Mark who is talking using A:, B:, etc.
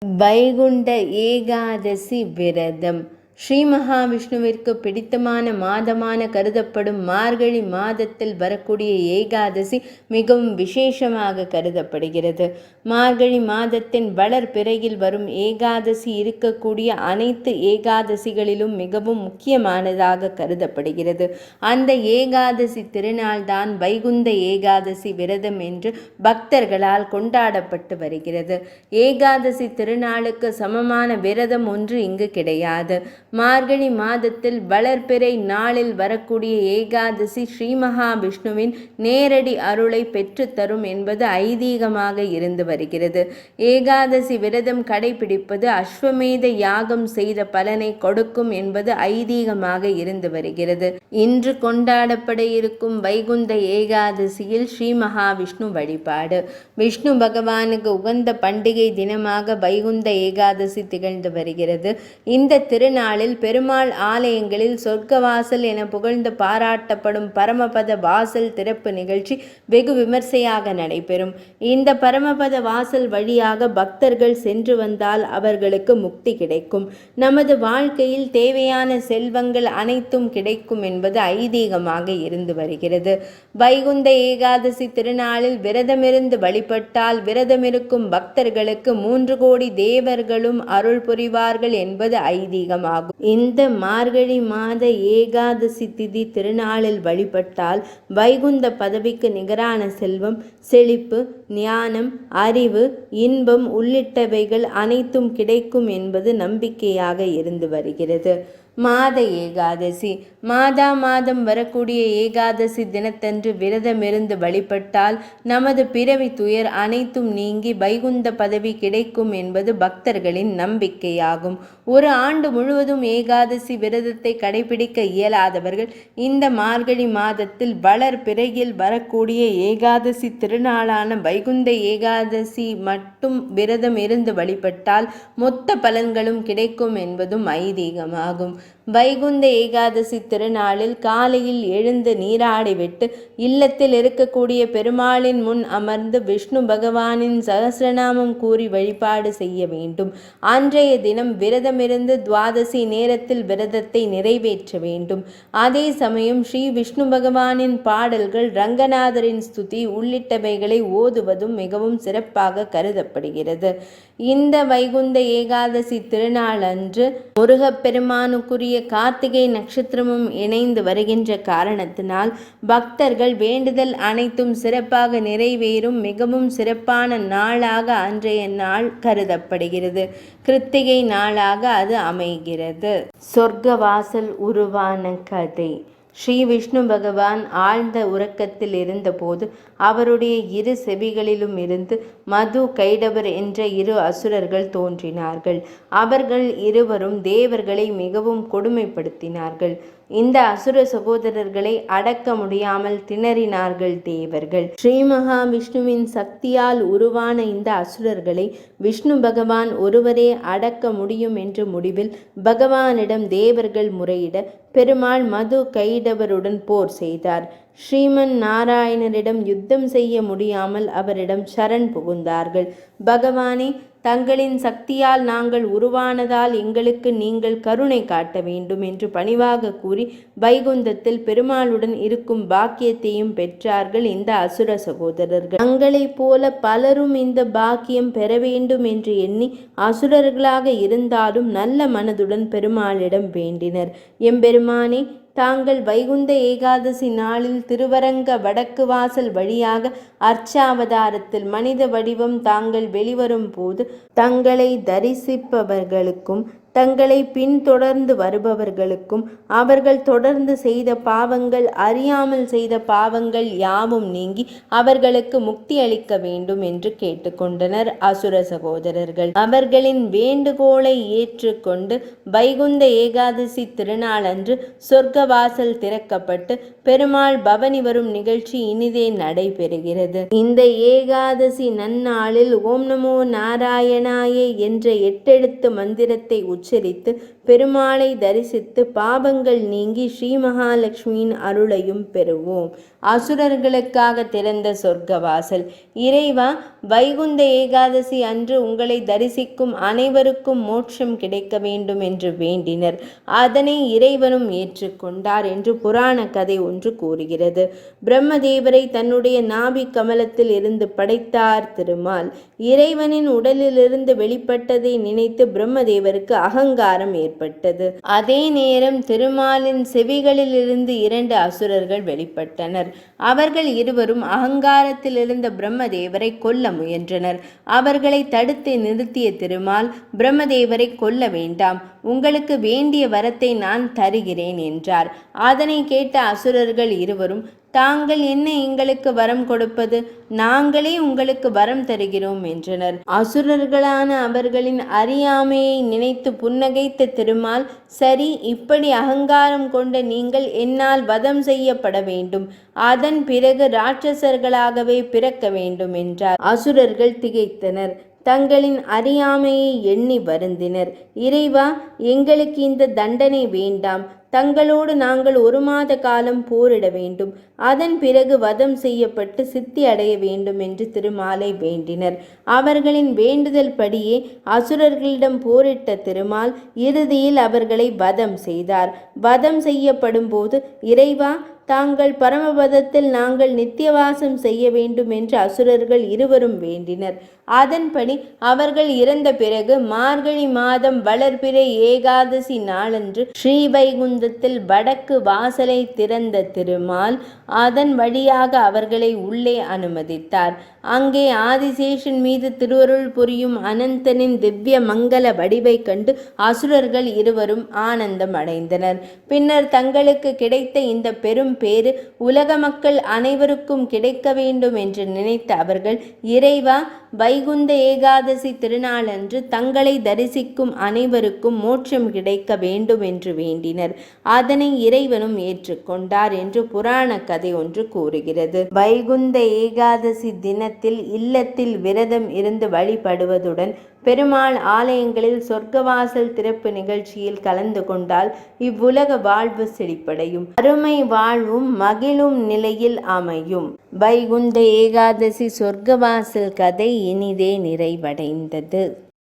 A: வைகுண்ட ஏகாதசி விரதம் ஸ்ரீ மகாவிஷ்ணுவிற்கு பிடித்தமான மாதமான கருதப்படும் மார்கழி மாதத்தில் வரக்கூடிய ஏகாதசி மிகவும் விசேஷமாக கருதப்படுகிறது. மார்கழி மாதத்தின் வளர்பிறையில் வரும் ஏகாதசி இருக்கக்கூடிய அனைத்து ஏகாதசிகளிலும் மிகவும் முக்கியமானதாக கருதப்படுகிறது. அந்த ஏகாதசி திருநாள்தான் வைகுந்த ஏகாதசி விரதம் என்று பக்தர்களால் கொண்டாடப்பட்டு வருகிறது. ஏகாதசி திருநாளுக்கு சமமான விரதம் ஒன்று இங்கு கிடையாது. மார்கழி மாதத்தில் வளர்பிறை நாளில் வரக்கூடிய ஏகாதசி ஸ்ரீ மகாவிஷ்ணுவின் நேரடி அருளை பெற்றுத்தரும் என்பது ஐதீகமாக இருந்து வருகிறது. ஏகாதசி விரதம் கடைபிடிப்பது அஸ்வமேத யாகம் செய்த பலனை கொடுக்கும் என்பது ஐதீகமாக இருந்து வருகிறது. இன்று கொண்டாடப்பட இருக்கும் வைகுந்த ஏகாதசியில் ஸ்ரீ மகாவிஷ்ணு வழிபாடு. விஷ்ணு பகவானுக்கு உகந்த பண்டிகை தினமாக வைகுந்த ஏகாதசி திகழ்ந்து வருகிறது. இந்த திருநாளில் பெருமாள் ஆலயங்களில் சொர்க்கவாசல் என புகழ்ந்து பாராட்டப்படும் பரமபத வாசல் திறப்பு நிகழ்ச்சி வெகு விமர்சையாக நடைபெறும். இந்த பரமபத வாசல் வழியாக பக்தர்கள் சென்று வந்தால் அவர்களுக்கு முக்தி கிடைக்கும். நமது வாழ்க்கையில் தேவையான செல்வங்கள் அனைத்தும் கிடைக்கும் என்பது ஐதீகமாக இருந்து வருகிறது. வைகுந்த ஏகாதசி திருநாளில் விரதமிருந்து வழிபட்டால் விரதமிருக்கும் பக்தர்களுக்கு 3 கோடி தேவர்களும் அருள் புரிவார்கள் என்பது ஐதீகமாகும். இந்த மார்கழி மாத ஏகாதசி திதி திருநாளில் வழிபட்டால் வைகுந்த பதவிக்கு நிகரான செல்வம், செழிப்பு, ஞானம், அறிவு, இன்பம் உள்ளிட்டவைகள் அனைத்தும் கிடைக்கும் என்பது நம்பிக்கையாக இருந்து வருகிறது. மாத ஏகாதசி. மாதம் வரக்கூடிய ஏகாதசி தினத்தன்று விரதமிருந்து வழிபட்டால் நமது பிறவி துயர் அனைத்தும் நீங்கி வைகுந்த பதவி கிடைக்கும் என்பது பக்தர்களின் நம்பிக்கையாகும். ஒரு ஆண்டு முழுவதும் ஏகாதசி விரதத்தை கடைபிடிக்க இயலாதவர்கள் இந்த மார்கழி மாதத்தில் வளர்பிறையில் வரக்கூடிய ஏகாதசி திருநாளான வைகுந்த ஏகாதசி மட்டும் விரதம் இருந்து வழிபட்டால் மொத்த பலன்களும் கிடைக்கும் என்பதும் ஐதீகமாகும். வைகுந்த ஏகாதசி திருநாளில் காலையில் எழுந்து நீராடிவிட்டு இல்லத்தில் இருக்கக்கூடிய பெருமாளின் முன் அமர்ந்து விஷ்ணு பகவானின் சகஸ்ரநாமம் கூறி வழிபாடு செய்ய வேண்டும். அன்றைய தினம் விரதமிருந்து துவாதசி நேரத்தில் விரதத்தை நிறைவேற்ற வேண்டும். அதே சமயம் ஸ்ரீ விஷ்ணு பகவானின் பாடல்கள், ரங்கநாதரின் ஸ்துதி உள்ளிட்டவைகளை ஓதுவதும் மிகவும் சிறப்பாக கருதப்படுகிறது. இந்த வைகுந்த ஏகாதசி திருநாள் அன்று முருகப்பெருமானுக்குரிய கார்த்திகை நட்சத்திரமும் இணைந்து வருகின்ற காரணத்தினால் பக்தர்கள் வேண்டுதல் அனைத்தும் சிறப்பாக நிறைவேறும் மிகவும் சிறப்பான நாளாக அன்றைய நாள் கருதப்படுகிறது. கிருத்திகை நாளாக அது அமைகிறது. சொர்க்கவாசல் உருவான கதை. ஸ்ரீ விஷ்ணு பகவான் ஆழ்ந்த உறக்கத்தில் இருந்தபோது அவருடைய 2 செவிகளிலும் இருந்து மது, கைடவர் என்ற 2 அசுரர்கள் தோன்றினார்கள். அவர்கள் இருவரும் தேவர்களை மிகவும் கொடுமைப்படுத்தினார்கள். இந்த அசுர சகோதரர்களை அடக்க முடியாமல் திணறினார்கள் தேவர்கள். ஸ்ரீ மகாவிஷ்ணுவின் சக்தியால் உருவான இந்த அசுரர்களை விஷ்ணு பகவான் ஒருவரே அடக்க முடியும் என்ற முடிவில் பகவானிடம் தேவர்கள் முறையிட பெருமாள் மது, கைடவருடன் போர் செய்தார். ஸ்ரீமன் நாராயணரிடம் யுத்தம் செய்ய முடியாமல் அவரிடம் சரண் புகுந்தார்கள். பகவானே, தங்களின் சக்தியால் நாங்கள் உருவானதால் எங்களுக்கு நீங்கள் கருணை காட்ட வேண்டும் என்று பணிவாக கூறி வைகுந்தத்தில் பெருமாளுடன் இருக்கும் பாக்கியத்தையும் பெற்றார்கள் இந்த அசுர சகோதரர்கள். தங்களைப் போல பலரும் இந்த பாக்கியம் பெற வேண்டும் என்று எண்ணி அசுரர்களாக இருந்தாலும் நல்ல மனதுடன் பெருமாளிடம் வேண்டினர். எம்பெருமானே, தாங்கள் வைகுந்த ஏகாதசி நாளில் திருவரங்க வடக்கு வாசல் வழியாக அர்ச்சாவதாரத்தில் மனித வடிவம் தாங்கள் வெளிவரும் போது தங்களை தரிசிப்பவர்களுக்கும் தங்களை பின்தொடர்ந்து வருபவர்களுக்கும் அவர்கள் தொடர்ந்து செய்த பாவங்கள், அறியாமல் செய்த பாவங்கள் யாவும் நீங்கி அவர்களுக்கு முக்தி அளிக்க வேண்டும் என்று கேட்டுக்கொண்டனர் அசுர சகோதரர்கள். அவர்களின் வேண்டுகோளை ஏற்றுக்கொண்டு வைகுந்த ஏகாதசி திருநாளன்று சொர்க்கவாசல் திறக்கப்பட்டு பெருமாள் பவனி வரும் நிகழ்ச்சி இனிதே நடைபெறுகிறது. இந்த ஏகாதசி நன்னாளில் ஓம் நமோ நாராயணாயே என்ற 8 எழுத்து மந்திரத்தை உச்சரித்து பெருமாளை தரிசித்து பாபங்கள் நீங்கி ஸ்ரீ மகாலட்சுமியின் அருளையும் பெறுவோம். அசுரர்களுக்காக திறந்த சொர்க்கவாசல். இறைவா, வைகுந்த ஏகாதசி அன்று உங்களை தரிசிக்கும் அனைவருக்கும் மோட்சம் கிடைக்க வேண்டும் என்று வேண்டினர். அதனை இறைவனும் ஏற்றுக்கொண்டார் என்று புராண கதை ஒன்று கூறுகிறது. பிரம்மதேவரை தன்னுடைய நாபி கமலத்தில் இருந்து படைத்தார் திருமால். இறைவனின் உடலிலிருந்து வெளிப்பட்டதை நினைத்து பிரம்மதேவருக்கு அகங்காரம் ஏற்பட்டது. அதே நேரம் திருமாலின் செவிகளில் இருந்து 2 அசுரர்கள் வெளிப்பட்டனர். அவர்கள் இருவரும் அகங்காரத்தில் இருந்த பிரம்மதேவரை கொல்ல முயன்றனர். அவர்களை தடுத்து நிறுத்திய திருமால், பிரம்மதேவரை கொல்ல வேண்டாம், உங்களுக்கு வேண்டிய வரத்தை நான் தருகிறேன் என்றார். அதனை கேட்ட அசுரர்கள் இருவரும், தாங்கள் என்ன எங்களுக்கு வரம் கொடுப்பது, நாங்களே உங்களுக்கு வரம் தருகிறோம் என்றனர். அசுரர்களான அவர்களின் அறியாமையை நினைத்து புன்னகைத்த திருமால், சரி, இப்படி அகங்காரம் கொண்ட நீங்கள் என்னால் வதம் செய்யப்பட வேண்டும், அதன் பிறகு ராட்சசர்களாகவே பிறக்க வேண்டும் என்றார். அசுரர்கள் திகைத்தனர். தங்களின் அறியாமையை எண்ணி வருந்தினர். இறைவா, எங்களுக்கு இந்த தண்டனை வேண்டாம், தங்களோடு நாங்கள் 1 மாத காலம் போரிட வேண்டும், அதன் பிறகு வதம் செய்யப்பட்டு சித்தி அடைய வேண்டும் என்று திருமாலை வேண்டினர். அவர்களின் வேண்டுதல் படியே அசுரர்களிடம் போரிட்ட திருமால் இறுதியில் அவர்களை வதம் செய்தார். வதம் செய்யப்படும் போது, இறைவா, தாங்கள் பரமபதத்தில் நாங்கள் நித்தியவாசம் செய்ய வேண்டும் என்று அசுரர்கள் இருவரும் வேண்டினர். அதன்படி அவர்கள் இறந்த பிறகு மார்கழி மாதம் வளர்பிறை ஏகாதசி நாளன்று ஸ்ரீவைகுந்தத்தில் வடக்கு வாசலை திறந்த திருமால் அதன் வழியாக அவர்களை உள்ளே அனுமதித்தார். அங்கே ஆதிசேஷன் மீது திருவருள் புரியும் அனந்தனின் திவ்ய மங்கள வடிவை கண்டு அசுரர்கள் இருவரும் ஆனந்தம் அடைந்தனர். பின்னர் தங்களுக்கு கிடைத்த இந்த பெரும் பேறு உலக மக்கள் அனைவருக்கும் கிடைக்க வேண்டும் என்று நினைத்த அவர்கள், இறைவா, வைகுந்த ஏகாதசி திருநாளன்று தங்களை தரிசிக்கும் அனைவருக்கும் மோட்சம் கிடைக்க வேண்டும் என்று வேண்டினர். அதனை இறைவனும் ஏற்றுக்கொண்டார் என்று புராண கதை ஒன்று கூறுகிறது. வைகுந்த ஏகாதசி தினத்தில் இல்லத்தில் விரதம் இருந்து வழிபடுவதுடன் பெருமாள் ஆலயங்களில் சொர்க்கவாசல் திறப்பு நிகழ்ச்சியில் கலந்து கொண்டால் இவ்வுலக வாழ்வு செழிப்படையும், அருமை வாழ்வும் மகிழும் நிலையில் அமையும். வைகுந்த ஏகாதசி சொர்க்கவாசல் கதை இனிதே நிறைவடைந்தது.